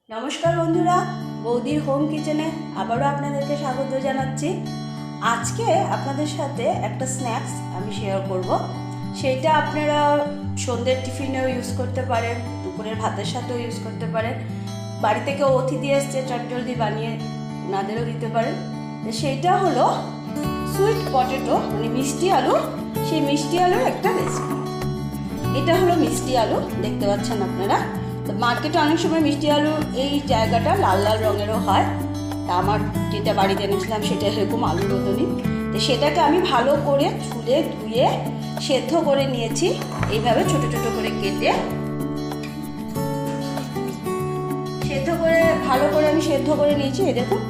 নমস্কার বন্ধুরা, বৌদির হোম কিচেনে আবারও আপনাদেরকে স্বাগত জানাচ্ছি। আজকে আপনাদের সাথে একটা স্ন্যাক্স আমি শেয়ার করব। সেটা আপনারা সন্ধ্যের টিফিনেও ইউজ করতে পারেন, দুপুরের ভাতের সাথেও ইউজ করতে পারেন, বাড়ি থেকে অতিথি এসছে চটজলদি বানিয়ে ওনাদেরও দিতে পারেন। সেইটা হলো সুইট পটেটো, মানে মিষ্টি আলু। সেই মিষ্টি আলুর একটা রেসিপি। এটা হলো মিষ্টি আলু, দেখতে পাচ্ছেন আপনারা। তো মার্কেটে অনেক সময় মিষ্টি আলুর এই জায়গাটা লাল লাল রঙেরও হয়। তা আমার যেটা বাড়িতে এনেছিলাম সেটা এরকম আলুর মতনই। তো সেটাকে আমি ভালো করে ছুলে ধুয়ে সেদ্ধ করে নিয়েছি, এইভাবে ছোট ছোট করে কেটে সেদ্ধ করে ভালো করে আমি সেদ্ধ করে নিয়েছি। এই দেখুন,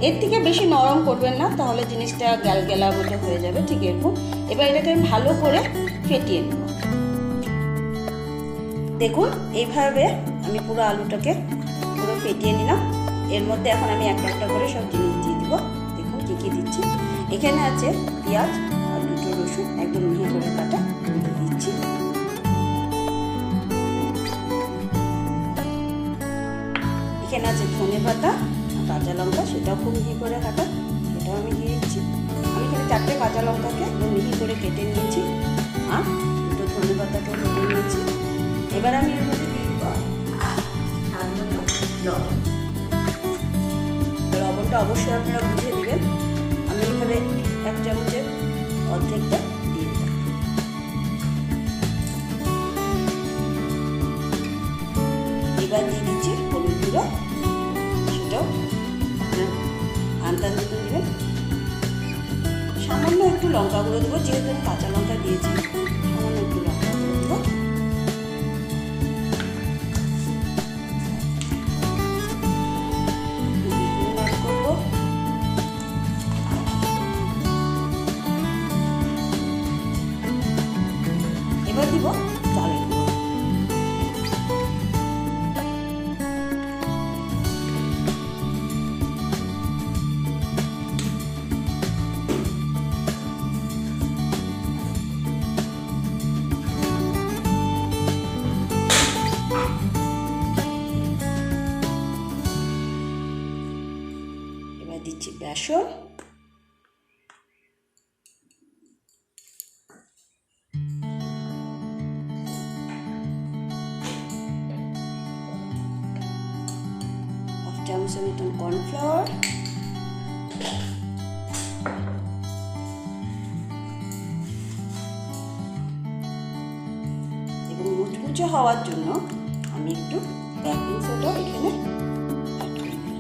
এর থেকে বেশি নরম করবেন না, তাহলে জিনিসটা গ্যালগ্যালা মতো হয়ে যাবে। ঠিক এরকম। এবার এটাকে আমি ভালো করে ফেটিয়ে নেব। দেখুন, এইভাবে আমি পুরো আলুটাকে পুরো ফেটিয়ে নিলাম। এর মধ্যে এখন আমি একটা একটা করে সব জিনিস দিয়ে দিব। দেখুন কী কী দিচ্ছি। এখানে আছে পেঁয়াজ আর দুটো রসুন একদম মিহি করে কাটা দিয়ে দিচ্ছি। এখানে আছে ধনে পাতা, কাঁচা লঙ্কা, সেটাও খুব মিহি করে কাটা, সেটাও আমি দিয়ে দিচ্ছি। আমি এখানে 4টে কাঁচা লঙ্কাকে একদম মিহি করে কেটে নিয়েছি, আর দুটো ধনে পাতাকেও কেটে নিয়েছি। এবার আমি এর মধ্যে দিয়ে দিব লবণ। লবণটা অবশ্যই আপনারা বুঝে দেবেন। আমি এইভাবে 1 চামচের অর্ধেকটা দিয়ে দিলাম। এবার দিয়ে দিচ্ছি হলুদ গুঁড়ো, সেটাও আপনার আন্দাজ মতো দেবেন। সামান্য একটু লঙ্কা গুঁড়ো দেবো, যেহেতু আমি কাঁচা লঙ্কা দিয়েছি, সামান্য একটু লঙ্কা গুঁড়ো দেবো। এবার দিব চালের গুঁড়ো। এবার দিচ্ছি বেসন। চামচের মতন কর্নফ্লাওয়ার, এবং মুচমুচে হওয়ার জন্য আমি একটু বেকিং সোডা এখানে অ্যাড করে দিলাম।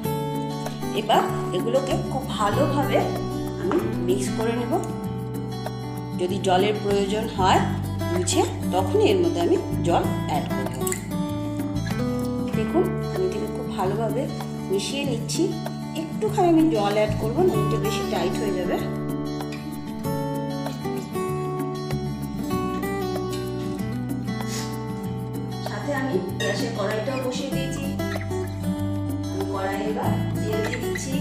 এবার এগুলোকে খুব ভালোভাবে আমি মিক্স করে নেব। যদি জলের প্রয়োজন হয় বুঝে তখনই এর মধ্যে আমি জল অ্যাড করব। দেখুন, আমি এটাকে খুব ভালোভাবে মিশিয়ে নিচ্ছি। একটুখানি আমি জল অ্যাড করবো না, এটা বেশি টাইট হয়ে যাবে। সাথে আমি গ্যাসের কড়াইটাও বসিয়ে দিয়েছি। আমি কড়াই এবার তেল দিয়ে দিচ্ছি।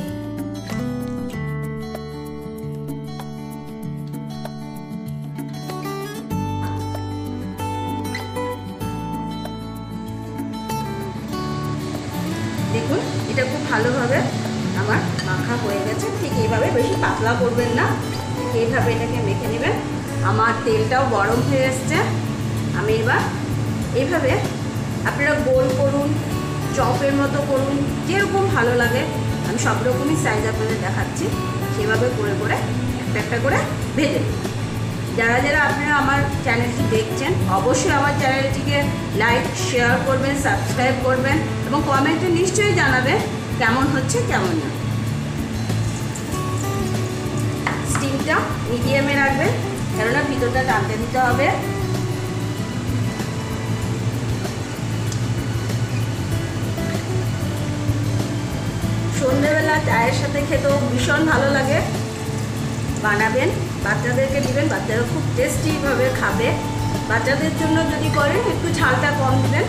দেখুন, এটা খুব ভালোভাবে আমার মাখা হয়ে গেছে। ঠিক এইভাবে, বেশি পাতলা করবেন না, এইভাবে এটাকে মেখে নেবেন। আমার তেলটাও গরম হয়ে এসছে। আমি এবার এইভাবে, আপনারা গোল করুন, চপের মতো করুন, যেরকম ভালো লাগে। আমি সব রকমই সাইজ আপনাদের দেখাচ্ছি, সেভাবে করে করে একটা একটা করে ভেজে দিন। যারা যারা আপনারা আমার চ্যানেলটি দেখছেন, অবশ্যই আমার চ্যানেলটিকে লাইক, শেয়ার করবেন, সাবস্ক্রাইব করবেন এবং কমেন্টে নিশ্চয়ই জানাবেন কেমন হচ্ছে কেমন না। স্টিমটা মিডিয়ামে রাখবেন, কেননা ভিতরটা টানতে দিতে হবে। সন্ধ্যেবেলা চায়ের সাথে খেতেও ভীষণ ভালো লাগে। বানাবেন, বাচ্চাদেরকে দিবেন, বাচ্চারা খুব টেস্টিভাবে খাবে। বাচ্চাদের জন্য যদি করেন একটু ঝালটা কম দিবেন।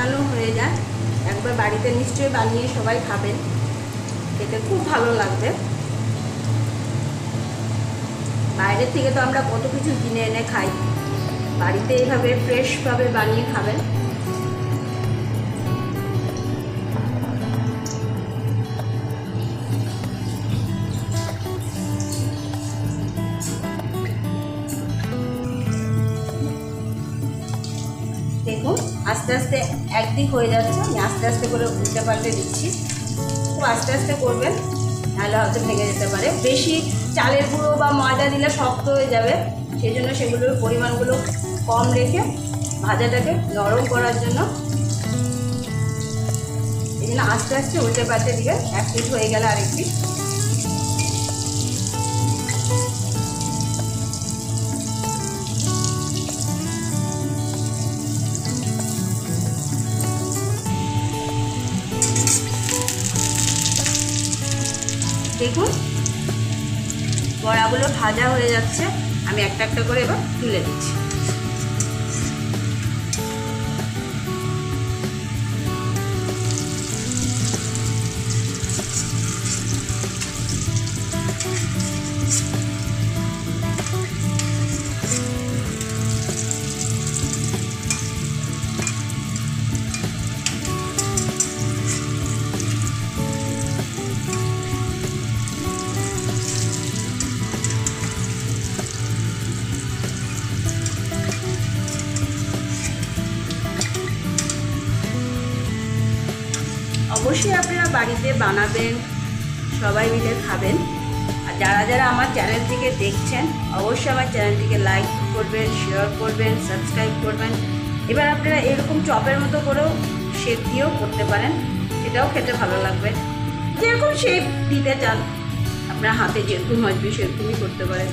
বানানো হয়ে যায়, একবার বাড়িতে নিশ্চয়ই বানিয়ে সবাই খাবেন, খেতে খুব ভালো লাগবে। বাইরের থেকে তো আমরা কত কিছু কিনে এনে খাই, বাড়িতে এইভাবে ফ্রেশভাবে বানিয়ে খাবেন। দেখুন আস্তে আস্তে একদিক হয়ে যাচ্ছে, আমি আস্তে আস্তে করে উল্টে পাল্টে দিচ্ছি। খুব আস্তে আস্তে করবেন, নাহলে হয়তো ভেঙে যেতে পারে। বেশি চালের গুঁড়ো বা ময়দা দিলে শক্ত হয়ে যাবে, সেই জন্য সেগুলোর পরিমাণগুলো কম রেখে ভাজাটাকে নরম করার জন্য এই জন্য আস্তে আস্তে উল্টে পাল্টে দিবেন। এক পিঠ হয়ে গেলে আরেক পিঠ। দেখুন বড়াগুলো ভাজা হয়ে যাচ্ছে, আমি একটা একটা করে এবার তুলে দিচ্ছি। অবশ্যই আপনারা বাড়িতে বানাবেন, সবাই মিলে খাবেন। আর যারা যারা আমার চ্যানেলটিকে দেখছেন অবশ্যই আমার চ্যানেলটিকে লাইক করবেন, শেয়ার করবেন, সাবস্ক্রাইব করবেন। এবার আপনারা এরকম চপের মতো করেও শেপ দিয়েও করতে পারেন, সেটাও খেতে ভালো লাগবে। যেরকম শেপ দিতে চান আপনার হাতে যেরকম আসবে সেরকমই করতে পারেন।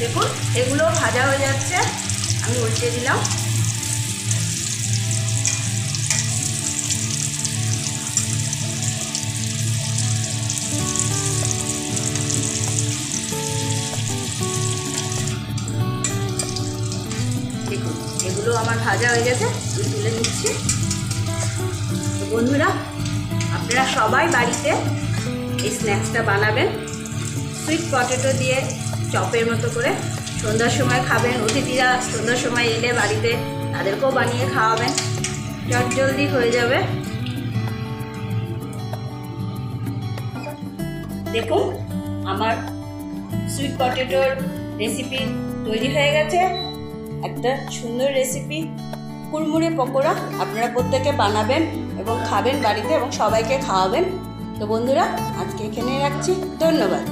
দেখুন এগুলো ভাজা হয়ে যাচ্ছে, আমি উল্টে দিলাম। দেখুন এগুলো আমার ভাজা হয়ে গেছে, আমি তুলে নিচ্ছি। তো বন্ধুরা আপনারা সবাই বাড়িতে এই স্ন্যাক্সটা বানাবেন, সুইট পটেটো দিয়ে চপের মতো করে। সন্ধ্যার সময় খাবেন, অতিথিরা সন্ধ্যার সময় এলে বাড়িতে তাদেরকেও বানিয়ে খাওয়াবেন, চটজলদি হয়ে যাবে। দেখুন আমার সুইট পটেটোর রেসিপি তৈরি হয়ে গেছে, একটা সুন্দর রেসিপি কুড়মুড়ে পকোড়া। আপনারা প্রত্যেকে বানাবেন এবং খাবেন বাড়িতে এবং সবাইকে খাওয়াবেন। তো বন্ধুরা আজকে এখানেই রাখছি, ধন্যবাদ।